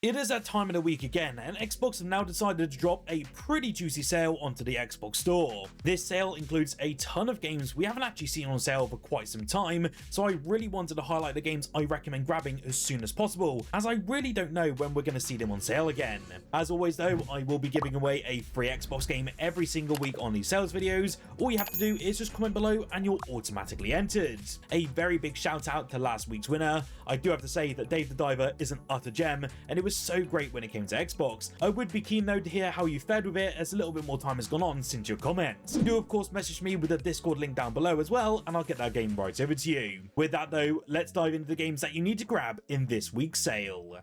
It is that time of the week again, and Xbox have now decided to drop a pretty juicy sale onto the Xbox Store. This sale includes a ton of games we haven't actually seen on sale for quite some time, so I really wanted to highlight the games I recommend grabbing as soon as possible, as I really don't know when we're going to see them on sale again. As always though, I will be giving away a free Xbox game every single week on these sales videos. All you have to do is just comment below and you're automatically entered. A very big shout out to last week's winner. I do have to say that Dave the Diver is an utter gem, and it was so great when it came to Xbox. I would be keen though to hear how you fared with it, as a little bit more time has gone on since your comments. Do of course message me with the Discord link down below as well, and I'll get that game right over to you. With that though, let's dive into the games that you need to grab in this week's sale.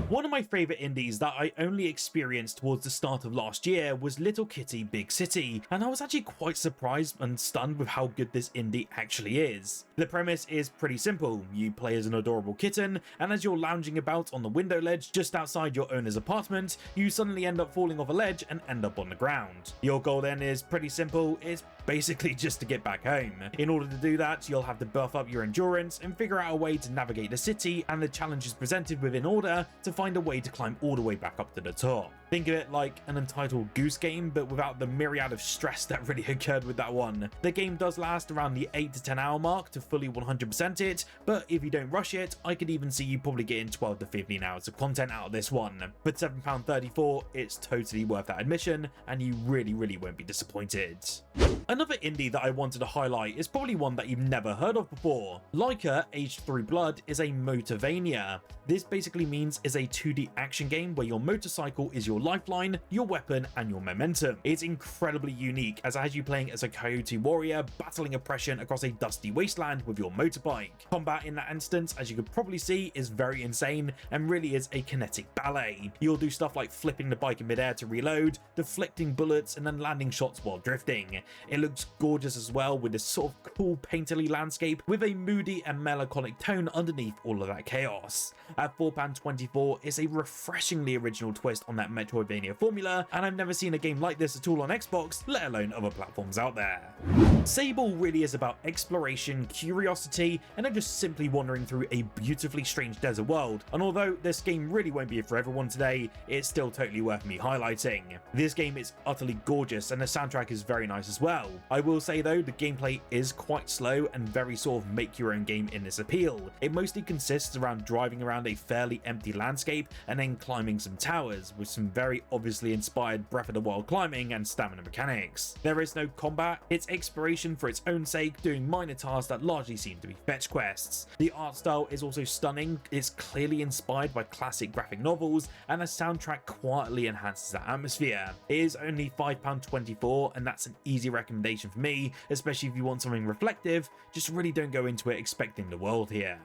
One of my favourite indies that I only experienced towards the start of last year was Little Kitty Big City, and I was actually quite surprised and stunned with how good this indie actually is. The premise is pretty simple. You play as an adorable kitten, and as you're lounging about on the window ledge just outside your owner's apartment, you suddenly end up falling off a ledge and end up on the ground. Your goal then is pretty simple. It's basically just to get back home. In order to do that, you'll have to buff up your endurance and figure out a way to navigate the city and the challenges presented within order to find a way to climb all the way back up to the top. Think of it like an Untitled Goose Game, but without the myriad of stress that really occurred with that one. The game does last around the 8 to 10 hour mark to fully 100% it, but if you don't rush it, I could even see you probably getting 12 to 15 hours of content out of this one. For £7.34, it's totally worth that admission, and you really won't be disappointed. Another indie that I wanted to highlight is probably one that you've never heard of before. Laika Aged Through Blood is a Motorvania. This basically means is a 2D action game where your motorcycle is your lifeline, your weapon, and your momentum. It's incredibly unique, as it has you playing as a coyote warrior battling oppression across a dusty wasteland with your motorbike. Combat in that instance, as you could probably see, is very insane and really is a kinetic ballet. You'll do stuff like flipping the bike in midair to reload, deflecting bullets, and then landing shots while drifting. It looks gorgeous as well, with this sort of cool painterly landscape with a moody and melancholic tone underneath all of that chaos. At £4.24, it's a refreshingly original twist on that Metroidvania formula, and I've never seen a game like this at all on Xbox, let alone other platforms out there. Sable really is about exploration, curiosity, and then just simply wandering through a beautifully strange desert world, and although this game really won't be for everyone today, it's still totally worth me highlighting. This game is utterly gorgeous, and the soundtrack is very nice as well. I will say though, the gameplay is quite slow and very sort of make your own game in this appeal. It mostly consists around driving around a fairly empty landscape and then climbing some towers, with some very obviously inspired Breath of the Wild climbing and stamina mechanics. There is no combat, it's exploration for its own sake, doing minor tasks that largely seem to be fetch quests. The art style is also stunning, it's clearly inspired by classic graphic novels, and the soundtrack quietly enhances that atmosphere. It is only £5.24, and that's an easy recommendation for me, especially if you want something reflective. Just really don't go into it expecting the world here.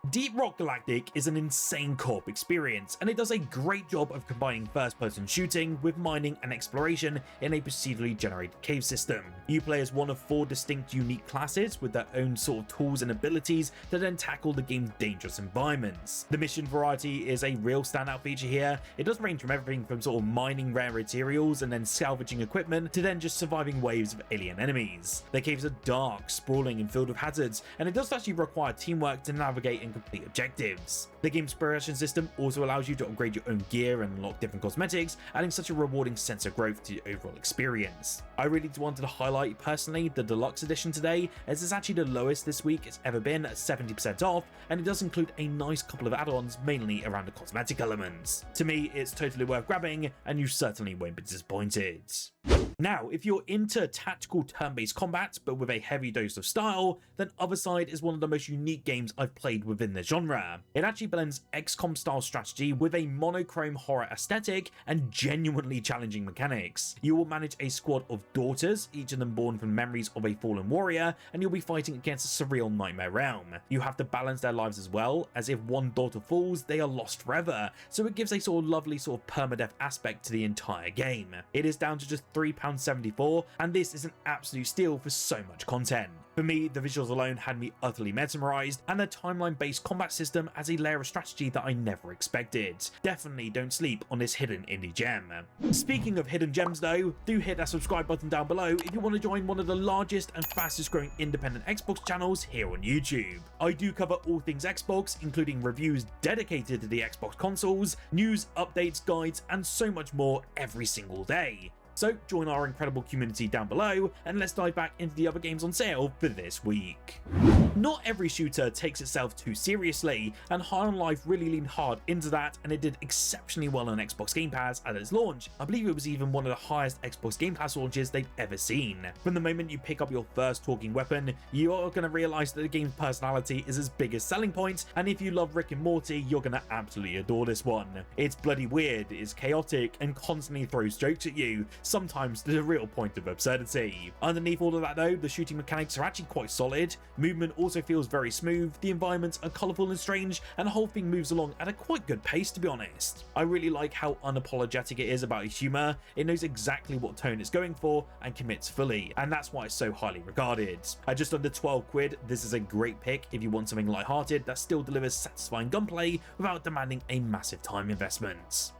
Deep Rock Galactic is an insane co-op experience, and it does a great job of combining first-person shooting with mining and exploration in a procedurally generated cave system. You play as one of 4 distinct unique classes with their own sort of tools and abilities to then tackle the game's dangerous environments. The mission variety is a real standout feature here. It does range from everything from sort of mining rare materials and then salvaging equipment to then just surviving waves of alien enemies. The caves are dark, sprawling, and filled with hazards, and it does actually require teamwork to navigate and complete objectives. The game's progression system also allows you to upgrade your own gear and unlock different cosmetics, adding such a rewarding sense of growth to the overall experience. I really wanted to highlight personally the deluxe edition today, as it's actually the lowest this week it's ever been at 70% off, and it does include a nice couple of add-ons mainly around the cosmetic elements. To me, it's totally worth grabbing, and you certainly won't be disappointed. Now, if you're into tactical turn-based combat but with a heavy dose of style, then Othercide is one of the most unique games I've played within the genre. It actually blends XCOM style strategy with a monochrome horror aesthetic and genuinely challenging mechanics. You will manage a squad of daughters, each of them born from memories of a fallen warrior, and you'll be fighting against a surreal nightmare realm. You have to balance their lives as well, as if one daughter falls, they are lost forever, so it gives a sort of lovely sort of permadeath aspect to the entire game. It is down to just £3 £5.74, and this is an absolute steal for so much content. For me, the visuals alone had me utterly mesmerized, and the timeline-based combat system adds a layer of strategy that I never expected. Definitely don't sleep on this hidden indie gem. Speaking of hidden gems though, do hit that subscribe button down below if you want to join one of the largest and fastest growing independent Xbox channels here on YouTube. I do cover all things Xbox, including reviews dedicated to the Xbox consoles, news, updates, guides, and so much more every single day. So join our incredible community down below, and let's dive back into the other games on sale for this week. Not every shooter takes itself too seriously, and High on Life really leaned hard into that, and it did exceptionally well on Xbox Game Pass at its launch. I believe it was even one of the highest Xbox Game Pass launches they've ever seen. From the moment you pick up your first talking weapon, you are going to realise that the game's personality is its biggest selling point, and if you love Rick and Morty, you're going to absolutely adore this one. It's bloody weird, it's chaotic, and constantly throws jokes at you, sometimes to the real point of absurdity. Underneath all of that though, the shooting mechanics are actually quite solid, movement also feels very smooth, the environments are colourful and strange, and the whole thing moves along at a quite good pace, to be honest. I really like how unapologetic it is about its humour, it knows exactly what tone it's going for and commits fully, and that's why it's so highly regarded. At just under 12 quid, this is a great pick if you want something lighthearted that still delivers satisfying gunplay without demanding a massive time investment.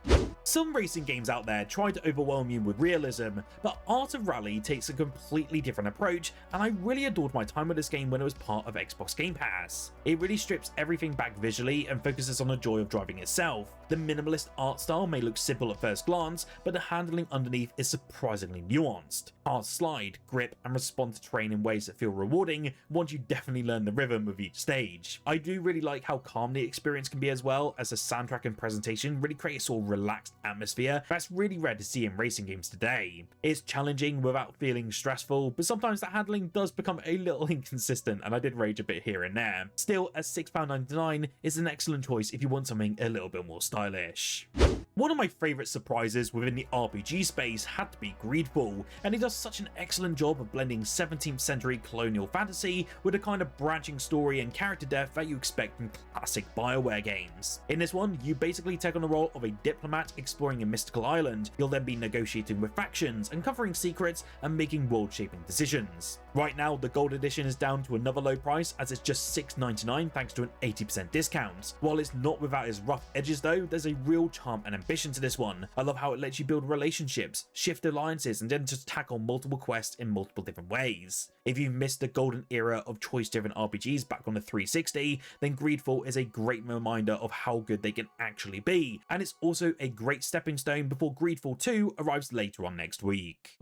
Some racing games out there try to overwhelm you with realism, but Art of Rally takes a completely different approach, and I really adored my time with this game when it was part of Xbox Game Pass. It really strips everything back visually and focuses on the joy of driving itself. The minimalist art style may look simple at first glance, but the handling underneath is surprisingly nuanced. Cars slide, grip, and respond to terrain in ways that feel rewarding once you definitely learn the rhythm of each stage. I do really like how calm the experience can be, as well as the soundtrack and presentation really create a sort of relaxed atmosphere that's really rare to see in racing games today. It's challenging without feeling stressful, but sometimes the handling does become a little inconsistent, and I did rage a bit here and there. Still, at £6.99 is an excellent choice if you want something a little bit more stylish. One of my favourite surprises within the RPG space had to be Greedfall, and it does such an excellent job of blending 17th century colonial fantasy with a kind of branching story and character depth that you expect from classic BioWare games. In this one, you basically take on the role of a diplomat exploring a mystical island. You'll then be negotiating with factions, uncovering secrets, and making world-shaping decisions. Right now, the Gold Edition is down to another low price, as it's just $6.99 thanks to an 80% discount. While it's not without its rough edges though, there's a real charm and ambition to this one. I love how it lets you build relationships, shift alliances, and then just tackle multiple quests in multiple different ways. If you've missed the golden era of choice-driven RPGs back on the 360, then Greedfall is a great reminder of how good they can actually be, and it's also a great stepping stone before Greedfall 2 arrives later on next week.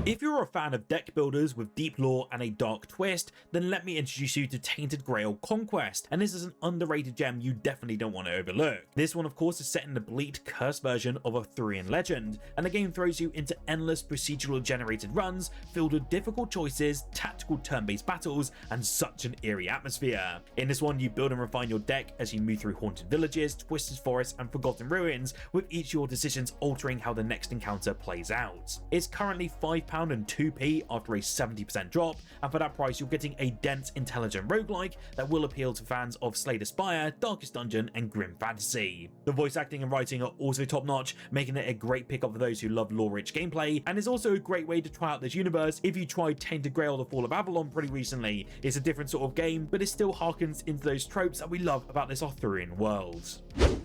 If you're a fan of deck builders with deep lore and a dark twist, then let me introduce you to Tainted Grail Conquest, and this is an underrated gem you definitely don't want to overlook. This one of course is set in the bleak, cursed version of Arthurian legend, and the game throws you into endless procedural generated runs filled with difficult choices, tactical turn-based battles, and such an eerie atmosphere. In this one, you build and refine your deck as you move through haunted villages, twisted forests, and forgotten ruins, with each of your decisions altering how the next encounter plays out. It's currently £5 and 2p after a 70% drop, and for that price you're getting a dense, intelligent roguelike that will appeal to fans of Slay the Spire, Darkest Dungeon, and grim fantasy. The voice acting and writing are also top-notch, making it a great pickup for those who love lore-rich gameplay, and is also a great way to try out this universe if you tried Tainted Grail: The Fall of Avalon pretty recently. It's a different sort of game, but it still harkens into those tropes that we love about this Arthurian world.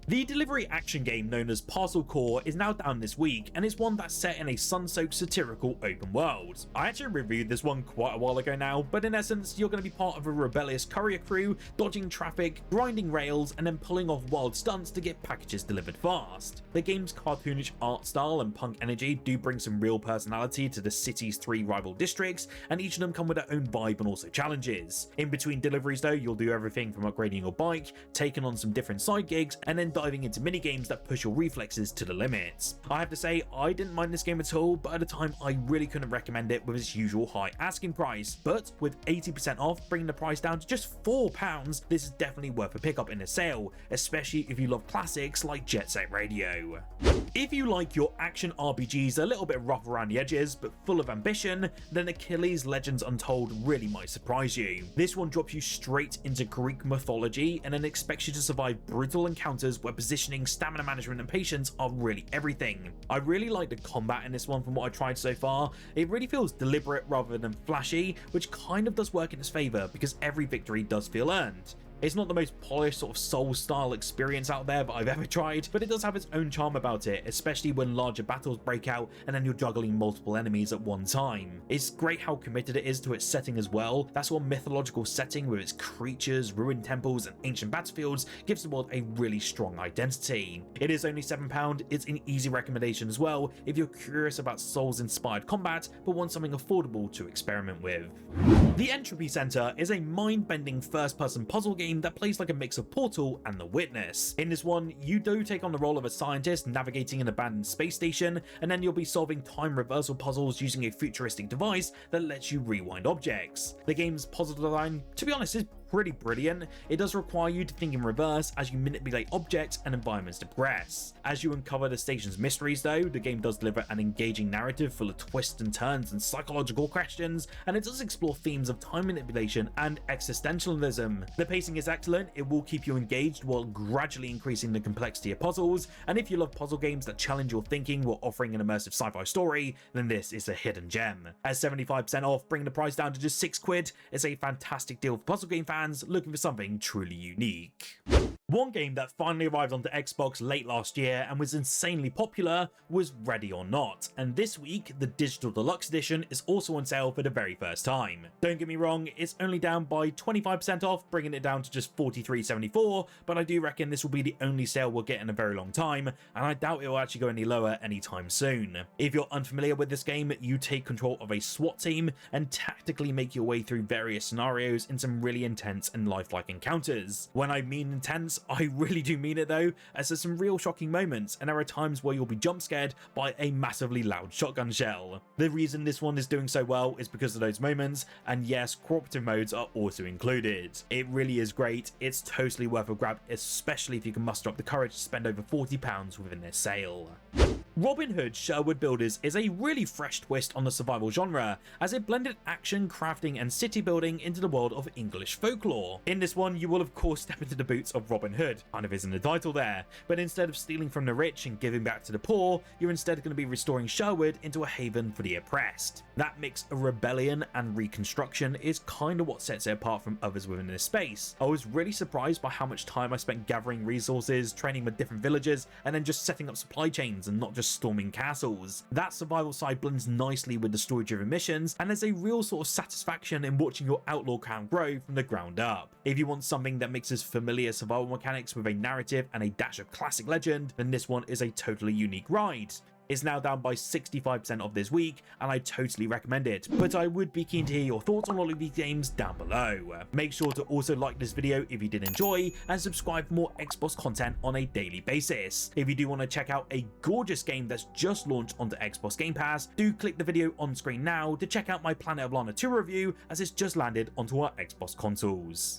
The delivery action game known as Parcel Corps is now down this week, and it's one that's set in a sun-soaked satirical open world. I actually reviewed this one quite a while ago now, but in essence you're going to be part of a rebellious courier crew, dodging traffic, grinding rails, and then pulling off wild stunts to get packages delivered fast. The game's cartoonish art style and punk energy do bring some real personality to the city's 3 rival districts, and each of them come with their own vibe and also challenges. In between deliveries though, you'll do everything from upgrading your bike, taking on some different side gigs, and then diving into mini-games that push your reflexes to the limits. I have to say, I didn't mind this game at all, but at the time I really couldn't recommend it with its usual high asking price. But with 80% off, bringing the price down to just £4, this is definitely worth a pickup in a sale, especially if you love classics like Jet Set Radio. If you like your action RPGs a little bit rough around the edges but full of ambition, then Achillies Legends Untold really might surprise you. This one drops you straight into Greek mythology and then expects you to survive brutal encounters encounters where positioning, stamina management, and patience are really everything. I really like the combat in this one from what I tried so far. It really feels deliberate rather than flashy, which kind of does work in its favor because every victory does feel earned. It's not the most polished sort of Soul-style experience out there that I've ever tried, but it does have its own charm about it, especially when larger battles break out and then you're juggling multiple enemies at one time. It's great how committed it is to its setting as well. That sort of mythological setting with its creatures, ruined temples, and ancient battlefields gives the world a really strong identity. It is only £7, it's an easy recommendation as well if you're curious about Souls-inspired combat but want something affordable to experiment with. The Entropy Centre is a mind-bending first-person puzzle game that plays like a mix of Portal and The Witness. In this one, you do take on the role of a scientist navigating an abandoned space station, and then you'll be solving time reversal puzzles using a futuristic device that lets you rewind objects. The game's puzzle design, to be honest, is pretty brilliant. It does require you to think in reverse as you manipulate objects and environments to progress. As you uncover the station's mysteries though, the game does deliver an engaging narrative full of twists and turns and psychological questions, and it does explore themes of time manipulation and existentialism. The pacing is excellent, it will keep you engaged while gradually increasing the complexity of puzzles, and if you love puzzle games that challenge your thinking while offering an immersive sci-fi story, then this is a hidden gem. At 75% off, bringing the price down to just £6, it's a fantastic deal for puzzle game fans looking for something truly unique. One game that finally arrived onto Xbox late last year and was insanely popular was Ready or Not, and this week the Digital Deluxe Edition is also on sale for the very first time. Don't get me wrong, it's only down by 25% off, bringing it down to just $43.74, but I do reckon this will be the only sale we'll get in a very long time, and I doubt it will actually go any lower anytime soon. If you're unfamiliar with this game, you take control of a SWAT team and tactically make your way through various scenarios in some really intense and lifelike encounters. When I mean intense, I really do mean it though, as there's some real shocking moments and there are times where you'll be jump scared by a massively loud shotgun shell. The reason this one is doing so well is because of those moments, and yes, cooperative modes are also included. It really is great, it's totally worth a grab, especially if you can muster up the courage to spend over £40 within this sale. Robin Hood Sherwood Builders is a really fresh twist on the survival genre, as it blended action, crafting, and city building into the world of English folklore. In this one, you will of course step into the boots of Robin Hood, kind of is in the title there, but instead of stealing from the rich and giving back to the poor, you're instead going to be restoring Sherwood into a haven for the oppressed. That mix of rebellion and reconstruction is kind of what sets it apart from others within this space. I was really surprised by how much time I spent gathering resources, training with different villagers, and then just setting up supply chains and not just storming castles. That survival side blends nicely with the story-driven missions, and there's a real sort of satisfaction in watching your outlaw count grow from the ground up. If you want something that mixes familiar survival mechanics with a narrative and a dash of classic legend, then this one is a totally unique ride. It's now down by 65% off this week, and I totally recommend it, but I would be keen to hear your thoughts on all of these games down below. Make sure to also like this video if you did enjoy, and subscribe for more Xbox content on a daily basis. If you do want to check out a gorgeous game that's just launched onto Xbox Game Pass, do click the video on screen now to check out my Planet of Lana 2 review, as it's just landed onto our Xbox consoles.